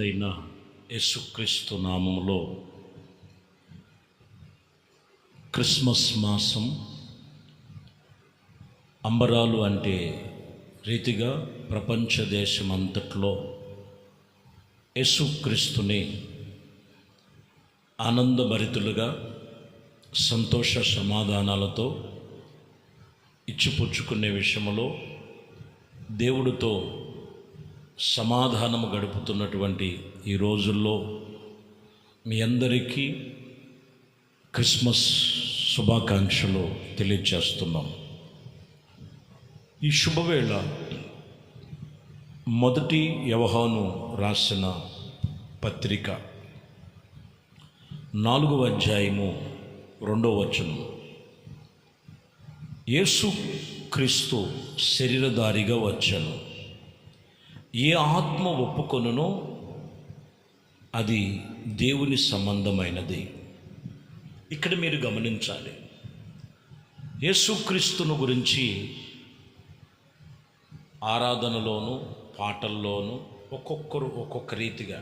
నజరేయుడైన యేసుక్రీస్తు నామములో క్రిస్మస్ మాసం అంబరాలు అంటే రీతిగా ప్రపంచ దేశమంతట్లో యేసుక్రీస్తుని ఆనందభరితులుగా సంతోష సమాధానాలతో ఇచ్చిపుచ్చుకునే విషయంలో దేవుడితో సమాధానము గడుపుతున్నటువంటి ఈ రోజుల్లో మీ అందరికీ క్రిస్మస్ శుభాకాంక్షలు తెలియజేస్తున్నాం. ఈ శుభవేళ మొదటి యోహాను రాసిన పత్రిక 4వ అధ్యాయము 2వ వచనం. యేసు క్రీస్తు శరీరధారిగా వచ్చాను. ఏ ఆత్మ ఒప్పుకొనునో అది దేవుని సంబంధమైనది. ఇక్కడ మీరు గమనించాలి, యేసుక్రీస్తును గురించి ఆరాధనలోను పాటల్లోనూ ఒక్కొక్కరు ఒక్కొక్క రీతిగా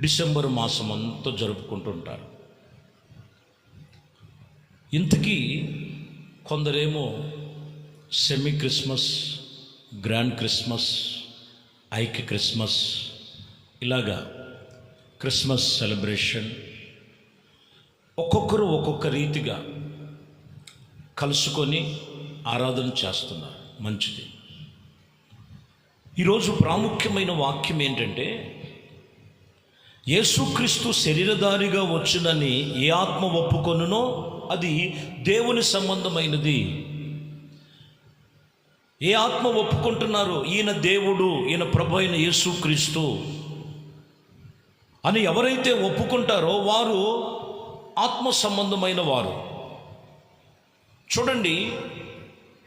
డిసెంబర్ మాసం అంతా జరుపుకుంటుంటారు. ఇంతకీ కొందరేమో సెమీ క్రిస్మస్, గ్రాండ్ క్రిస్మస్, ఐక్య క్రిస్మస్, ఇలాగా క్రిస్మస్ సెలబ్రేషన్ ఒక్కొక్కరు ఒక్కొక్క రీతిగా కలుసుకొని ఆరాధన చేస్తున్నారు. మంచిది. ఈరోజు ప్రాముఖ్యమైన వాక్యం ఏంటంటే, యేసుక్రీస్తు శరీరధారిగా వచ్చునని ఏ ఆత్మ ఒప్పుకొనునో అది దేవుని సంబంధమైనది. ఏ ఆత్మ ఒప్పుకుంటున్నారు ఈయన దేవుడు, ఈయన ప్రభు అయిన యేసుక్రీస్తు అని ఎవరైతే ఒప్పుకుంటారో వారు ఆత్మ సంబంధమైన వారు. చూడండి,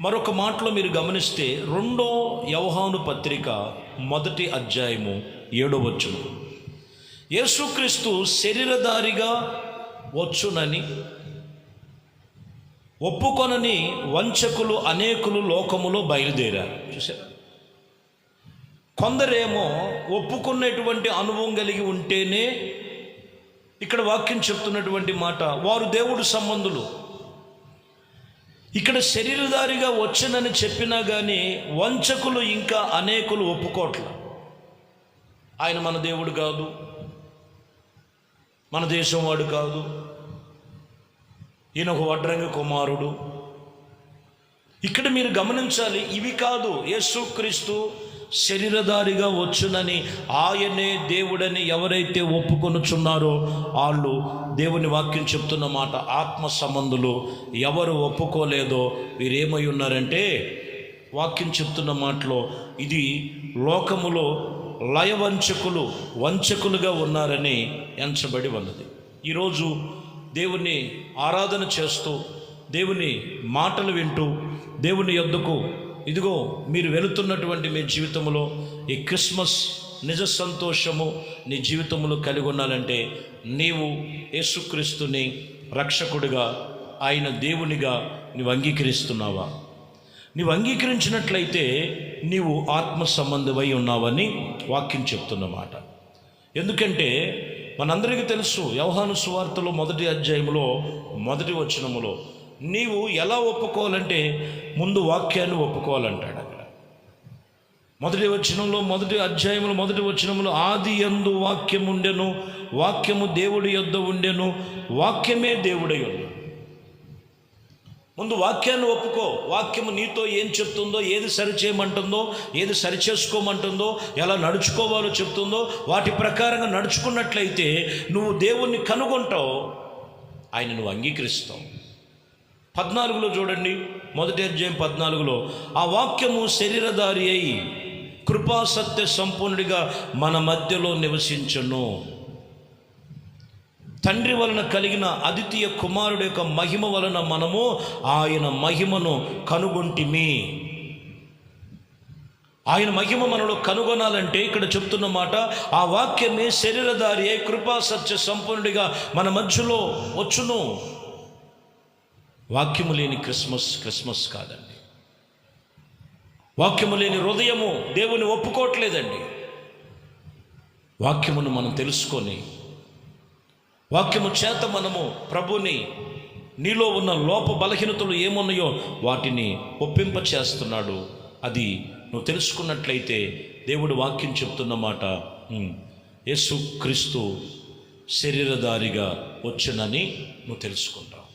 మరొక మాటలో మీరు గమనిస్తే 2వ యోహాను పత్రిక 1వ అధ్యాయము 7వ వచనం. యేసుక్రీస్తు శరీరధారిగా వచ్చునని ఒప్పుకొనని వంచకులు అనేకులు లోకములో బయలుదేరారు. చూసారా? కొందరేమో ఒప్పుకున్నటువంటి అనుభవం కలిగి ఉంటేనే, ఇక్కడ వాక్యం చెప్తున్నటువంటి మాట, వారు దేవుడు సంబంధులు. ఇక్కడ శరీరధారిగా వచ్చనని చెప్పినా కానీ వంచకులు ఇంకా అనేకులు ఒప్పుకోవట్ల. ఆయన మన దేవుడు కాదు, మన దేశం వాడు కాదు, ఈయన ఒక వడ్రంగి కుమారుడు. ఇక్కడ మీరు గమనించాలి, ఇవి కాదు. యేసుక్రీస్తు శరీరధారిగా వచ్చునని, ఆయనే దేవుడని ఎవరైతే ఒప్పుకొనుచున్నారో వాళ్ళు దేవుని వాక్యం చెప్తున్న మాట ఆత్మ సంబంధులు. ఎవరు ఒప్పుకోలేదో వీరేమై ఉన్నారంటే, వాక్యం చెప్తున్న మాటలో ఇది లోకములో లయవంచకులు, వంచకులుగా ఉన్నారని ఎంచబడి ఉన్నది. ఈరోజు దేవుని ఆరాధన చేస్తూ, దేవుని మాటలు వింటూ, దేవుని యొద్దకు ఇదిగో మీరు వెళుతున్నటువంటి మీ జీవితంలో ఈ క్రిస్మస్ నిజ సంతోషము నీ జీవితంలో కలిగి ఉండాలంటే నీవు యేసుక్రీస్తుని రక్షకుడిగా, ఆయన దేవునిగా నీవు అంగీకరిస్తున్నావా? నీవు అంగీకరించినట్లయితే నీవు ఆత్మ సంబంధమై ఉన్నావని వాక్యం చెప్తున్నమాట. ఎందుకంటే మనందరికీ తెలుసు, యోహాను సువార్తలో 1వ అధ్యాయంలో 1వ వచనములో నీవు ఎలా ఒప్పుకోవాలంటే ముందు వాక్యాన్ని ఒప్పుకోవాలంటాడు. అక్కడ 1వ వచనంలో 1వ అధ్యాయంలో 1వ వచనంలో ఆది యందు వాక్యము ఉండెను, వాక్యము దేవుడి యొద్ద ఉండెను, వాక్యమే దేవుడై ఉన్నాడు. ముందు వాక్యాన్ని ఒప్పుకో. వాక్యము నీతో ఏం చెప్తుందో, ఏది సరిచేయమంటుందో, ఏది సరిచేసుకోమంటుందో, ఎలా నడుచుకోవాలో చెప్తుందో వాటి ప్రకారంగా నడుచుకున్నట్లయితే నువ్వు దేవుణ్ణి కనుగొంటావు, ఆయన నువ్వు అంగీకరిస్తావు. 14లో చూడండి, 1వ అధ్యాయం 14లో ఆ వాక్యము శరీరధారి అయి కృపా సత్య సంపూర్ణుడిగా మన మధ్యలో నివసించును. తండ్రి వలన కలిగిన అద్వితీయ కుమారుడు యొక్క మహిమ వలన మనము ఆయన మహిమను కనుగొంటిమి. ఆయన మహిమ మనలో కనుగొనాలంటే ఇక్కడ చెప్తున్న మాట, ఆ వాక్యమే శరీరధారి అయి కృపా సత్య సంపూర్ణుడిగా మన మధ్యలో వచ్చును. వాక్యము లేని క్రిస్మస్ కాదండి. వాక్యము లేని హృదయము దేవుని ఒప్పుకోవట్లేదండి. వాక్యమును మనం తెలుసుకొని వాక్యము చేత మనము ప్రభుని నీలో ఉన్న లోప బలహీనతలు ఏమున్నాయో వాటిని ఒప్పింప చేస్తున్నాడు. అది నువ్వు తెలుసుకున్నట్లయితే దేవుడు వాక్యం చెప్తున్న మాట, యేసు క్రీస్తు శరీరధారిగా వచ్చునని నువ్వు తెలుసుకుంటావు.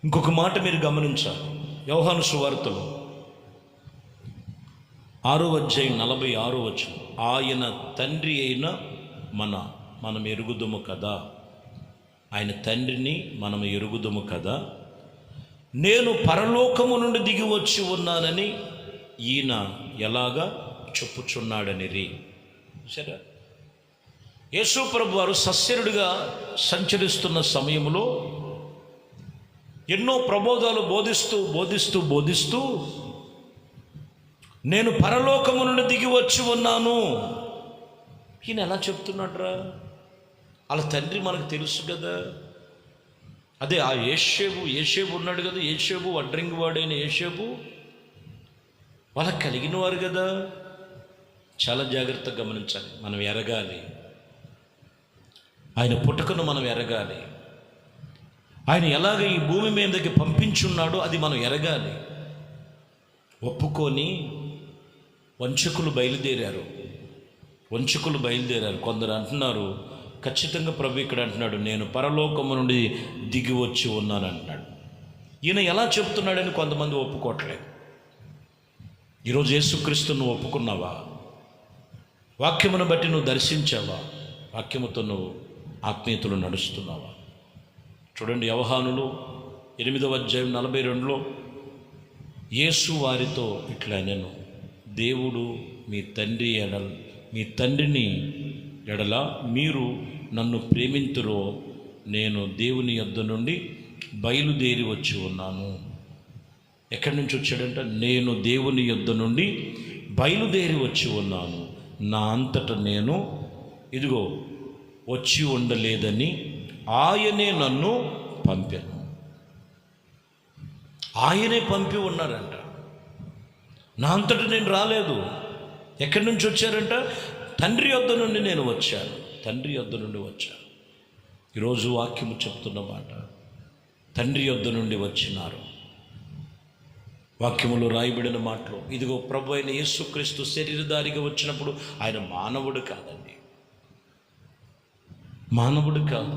ఇంకొక మాట మీరు గమనించాలి. యోహాను సువార్తలో 6:46 ఆయన తండ్రి అయిన మనం ఎరుగుదుము కదా, ఆయన తండ్రిని మనం ఎరుగుదుము కదా, నేను పరలోకము నుండి దిగి వచ్చి ఉన్నానని ఈయన ఎలాగా చెప్పుచున్నాడని. సరే, యేసు ప్రభు వారు సస్యరుడిగా సంచరిస్తున్న సమయంలో ఎన్నో ప్రబోధాలు బోధిస్తూ నేను పరలోకము నుండి దిగి వచ్చి ఉన్నాను. ఈయన ఎలా చెప్తున్నాడ్రా? వాళ్ళ తండ్రి మనకు తెలుసు కదా. అదే ఆ ఏషేబు ఉన్నాడు కదా, ఏషేబు వడ్రంగి వాడైన ఏషేబు వాళ్ళకి కలిగిన వారు కదా. చాలా జాగ్రత్తగా గమనించాలి. మనం ఎరగాలి, ఆయన పుట్టుకను మనం ఎరగాలి, ఆయన ఎలాగ ఈ భూమి మీదకి పంపించున్నాడో అది మనం ఎరగాలి. ఒప్పుకొని వంచకులు బయలుదేరారు. కొందరు అంటున్నారు, ఖచ్చితంగా ప్రభు ఇక్కడ అంటున్నాడు, నేను పరలోకము నుండి దిగి వచ్చి ఉన్నాను అంటున్నాడు. ఈయన ఎలా చెప్తున్నాడని కొంతమంది ఒప్పుకోవట్లేదు. ఈరోజు యేసుక్రీస్తు నువ్వు ఒప్పుకున్నావా? వాక్యమును బట్టి నువ్వు దర్శించావా? వాక్యముతో నువ్వు ఆత్మీయతలు నడుస్తున్నావా? చూడండి, యోహానులు 8:42 యేసు వారితో ఇట్లా నేను, దేవుడు మీ తండ్రిని ఎడల మీరు నన్ను ప్రేమింతురో, నేను దేవుని యొద్ద నుండి బయలుదేరి వచ్చి ఉన్నాను. ఎక్కడి నుంచి వచ్చాడంట? నేను దేవుని యొద్ద నుండి బయలుదేరి వచ్చి ఉన్నాను, నా అంతట నేను ఇదిగో వచ్చి ఉండలేదని ఆయనే నన్ను పంపాను. ఆయనే పంపి ఉన్నారంట. నా అంతట నేను రాలేదు. ఎక్కడి నుంచి వచ్చారంట? తండ్రి యొద్ద నుండి నేను వచ్చాను. ఈరోజు వాక్యము చెప్తున్న మాట, తండ్రి యొద్ద నుండి వచ్చినారు. వాక్యములో రాయబడిన మాటలు, ఇదిగో ప్రభు అయిన యేసుక్రీస్తు శరీరధారిగా వచ్చినప్పుడు ఆయన మానవుడు కాదండి, మానవుడు కాదు.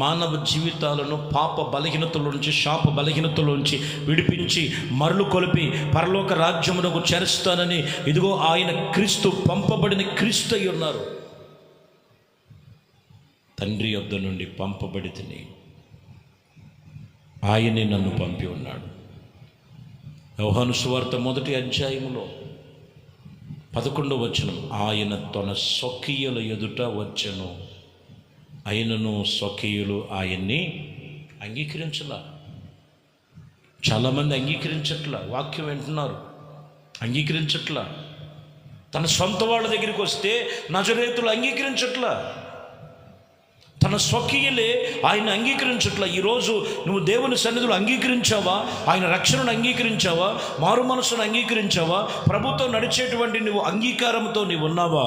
మానవ జీవితాలను పాప బలహీనతలోంచి, శాప బలహీనతలోంచి విడిపించి మరలు కొలిపి పరలోక రాజ్యమునకు చేరుస్తానని ఇదిగో ఆయన క్రీస్తు, పంపబడిన క్రీస్తు అయి ఉన్నారు. తండ్రి యొద్ద నుండి పంపబడి తిని ఆయనే నన్ను పంపి ఉన్నాడు. యోహాను సువార్త 1:11 ఆయన తన స్వకీయుల ఎదుట వచ్చెను, అయినను స్వకీయులు ఆయన్ని అంగీకరించలా. చాలామంది అంగీకరించట్లా, వాక్యం వింటున్నారు, అంగీకరించట్లా. తన సొంత వాళ్ళ దగ్గరికి వస్తే నజరేతులు అంగీకరించట్లా, తన స్వకీయులే ఆయన అంగీకరించట్లా. ఈరోజు నువ్వు దేవుని సన్నిధిలో అంగీకరించావా? ఆయన రక్షణను అంగీకరించావా? మారు మనసును అంగీకరించావా? ప్రభుతో నడిచేటువంటి నువ్వు అంగీకారంతో నీవు ఉన్నావా?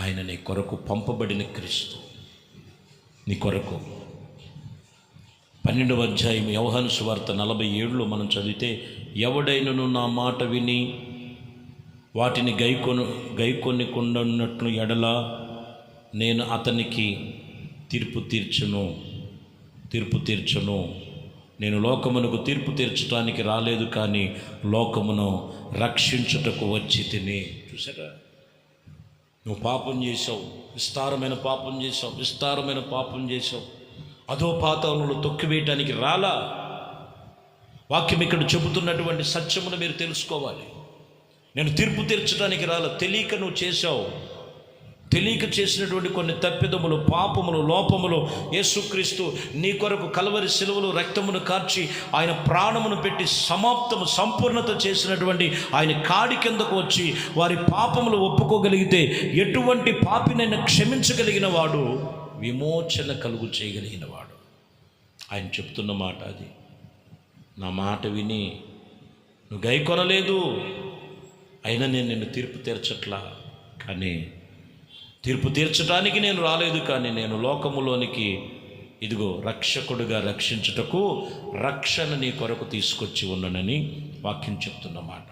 ఆయన నీ కొరకు పంపబడిన క్రీస్తు, నీ కొరకు. 12వ అధ్యాయం యోహాను సువార్త 47 మనం చదివితే, ఎవడైనను నా మాట విని వాటిని గైకొని కొండన్నట్లు ఎడల నేను అతనికి తీర్పు తీర్చును. నేను లోకమునకు తీర్పు తీర్చడానికి రాలేదు, కానీ లోకమును రక్షించుటకు వచ్చి తిని. చూసారా, నువ్వు పాపం చేసావు, విస్తారమైన పాపం చేసావు, అదో పాతాళంలో తొక్కివేయటానికి రాలా. వాక్యం ఇక్కడ చెబుతున్నటువంటి సత్యమును మీరు తెలుసుకోవాలి. నేను తీర్పు తీర్చడానికి రాలా, తెలియక నువ్వు చేశావు. తెలియక చేసినటువంటి కొన్ని తప్పిదములు, పాపములు, లోపములు యేసుక్రీస్తు నీ కొరకు కల్వరి శిలువలో రక్తమును కార్చి ఆయన ప్రాణమును పెట్టి సంపూర్ణత చేసినటువంటి ఆయన కాడి కిందకు వచ్చి వారి పాపములు ఒప్పుకోగలిగితే ఎటువంటి పాపినైనా క్షమించగలిగిన వాడు, విమోచన కలుగు చేయగలిగిన వాడు. ఆయన చెప్తున్న మాట అది. నా మాట విని నువ్వు గైకొనలేదు, అయినా నేను నిన్ను తీర్పు తీర్చట్లా. కానీ తీర్పు తీర్చడానికి నేను రాలేదు, కానీ నేను లోకములోనికి ఇదిగో రక్షకుడిగా రక్షించుటకు రక్షణ నీ కొరకు తీసుకొచ్చి ఉన్నానని వాక్యం చెప్తున్నమాట.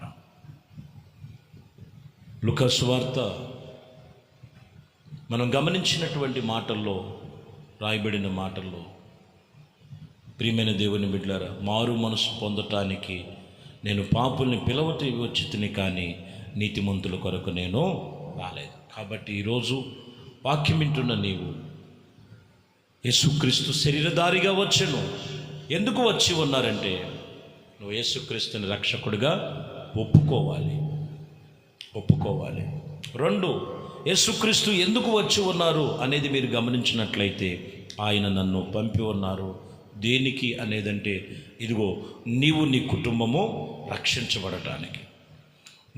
లూకా సువార్త మనం గమనించినటువంటి మాటల్లో, రాయబడిన మాటల్లో, ప్రియమైన దేవుని బిడ్డలారా, మారు మనసు పొందటానికి నేను పాపుల్ని పిలవటి వచ్చి తిని, కానీ నీతిమంతుల కొరకు నేను రాలేదు. కాబట్టి ఈరోజు వాక్యం వింటున్న నీవు, యేసుక్రీస్తు శరీరధారిగా వచ్చెను. ఎందుకు వచ్చి ఉన్నారంటే నువ్వు యేసుక్రీస్తుని రక్షకుడిగా ఒప్పుకోవాలి. 2, యేసుక్రీస్తు ఎందుకు వచ్చి ఉన్నారు అనేది మీరు గమనించినట్లయితే, ఆయన నన్ను పంపి ఉన్నారు. దేనికి అనేదంటే, ఇదిగో నీవు నీ కుటుంబము రక్షించబడటానికి,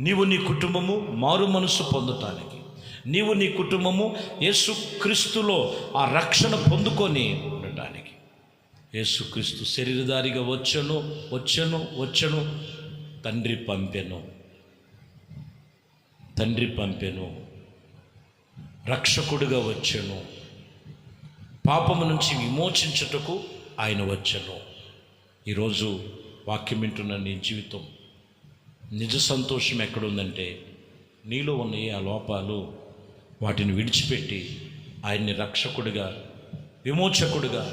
నీవు నీ కుటుంబము మారు మనసు పొందటానికి, నీవు నీ కుటుంబము యేసుక్రీస్తులో ఆ రక్షణ పొందుకొని ఉండటానికి. యేసుక్రీస్తు శరీరధారిగా వచ్చెను. తండ్రి పంపెను. రక్షకుడిగా వచ్చెను. పాపము నుంచి విమోచించుటకు ఆయన వచ్చెను. ఈరోజు వాక్యం వింటున్న నీ జీవితం నిజ సంతోషం ఎక్కడుందంటే, నీలో ఉన్న ఆ లోపాలు వాటిని విడిచిపెట్టి ఆయన్ని రక్షకుడిగా, విమోచకుడిగా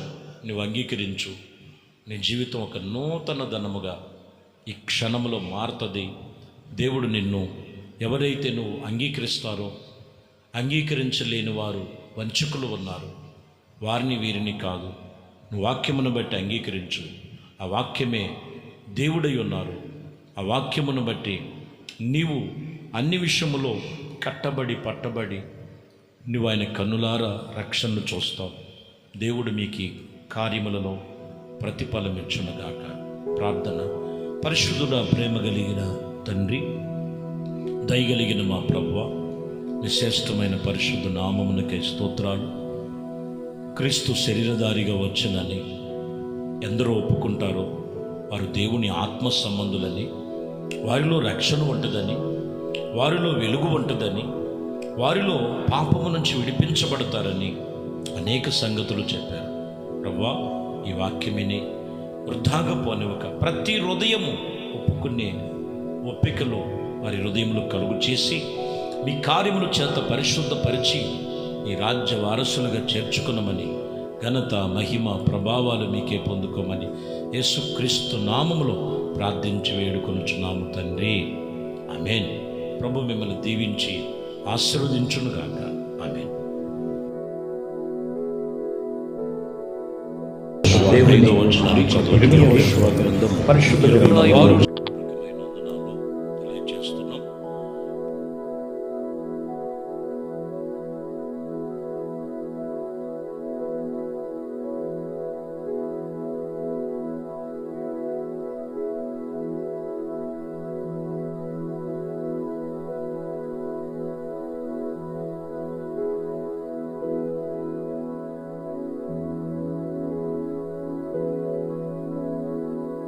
నువ్వు అంగీకరించు. నీ జీవితం ఒక నూతన ధనముగా ఈ క్షణంలో మారుతుంది. దేవుడు నిన్ను, ఎవరైతే నువ్వు అంగీకరిస్తారో, అంగీకరించలేని వారు వంచకులు ఉన్నారు, వారిని వీరిని కాదు, నువ్వు వాక్యమును బట్టి అంగీకరించు. ఆ వాక్యమే దేవుడై ఉన్నారు. ఆ వాక్యమును బట్టి నీవు అన్ని విషయములో పట్టబడి నువ్వు ఆయన కన్నులారా రక్షణను చూస్తావు. దేవుడు మీకు కార్యములలో ప్రతిఫలం ఇచ్చునుగాక. ప్రార్థన. పరిశుద్ధుడా, ప్రేమ కలిగిన తండ్రి, దయగలిగిన మా ప్రభువా, విశేషమైన పరిశుద్ధ నామమునకై స్తోత్రాలు. క్రీస్తు శరీరధారిగా వచ్చనని ఎందరో ఒప్పుకుంటారో వారు దేవుని ఆత్మ సంబంధులని, వారిలో రక్షణ ఉంటుందని, వారిలో వెలుగు ఉంటుందని, వారిలో పాపము నుంచి విడిపించబడతారని అనేక సంగతులు చెప్పారు. ప్రభువా, ఈ వాక్యమిని వృధాగా పోనివ్వక ప్రతి హృదయము ఒప్పుకునే ఒప్పికలు వారి హృదయంలో కలుగు చేసి, మీ కార్యముల చేత పరిశుద్ధపరిచి ఈ రాజ్య వారసులుగా చేర్చుకున్నామని, ఘనత, మహిమ, ప్రభావాలు మీకే పొందుకోమని యేసుక్రీస్తు నామములో ప్రార్థించి వేడుకొనుచున్నాము తండ్రి. ఆమేన్. ప్రభు మిమ్మల్ని దీవించి ఆశీర్వదించునుగాక. ఆమేన్. దేవునితో వచ్చిన పరిశుద్ధ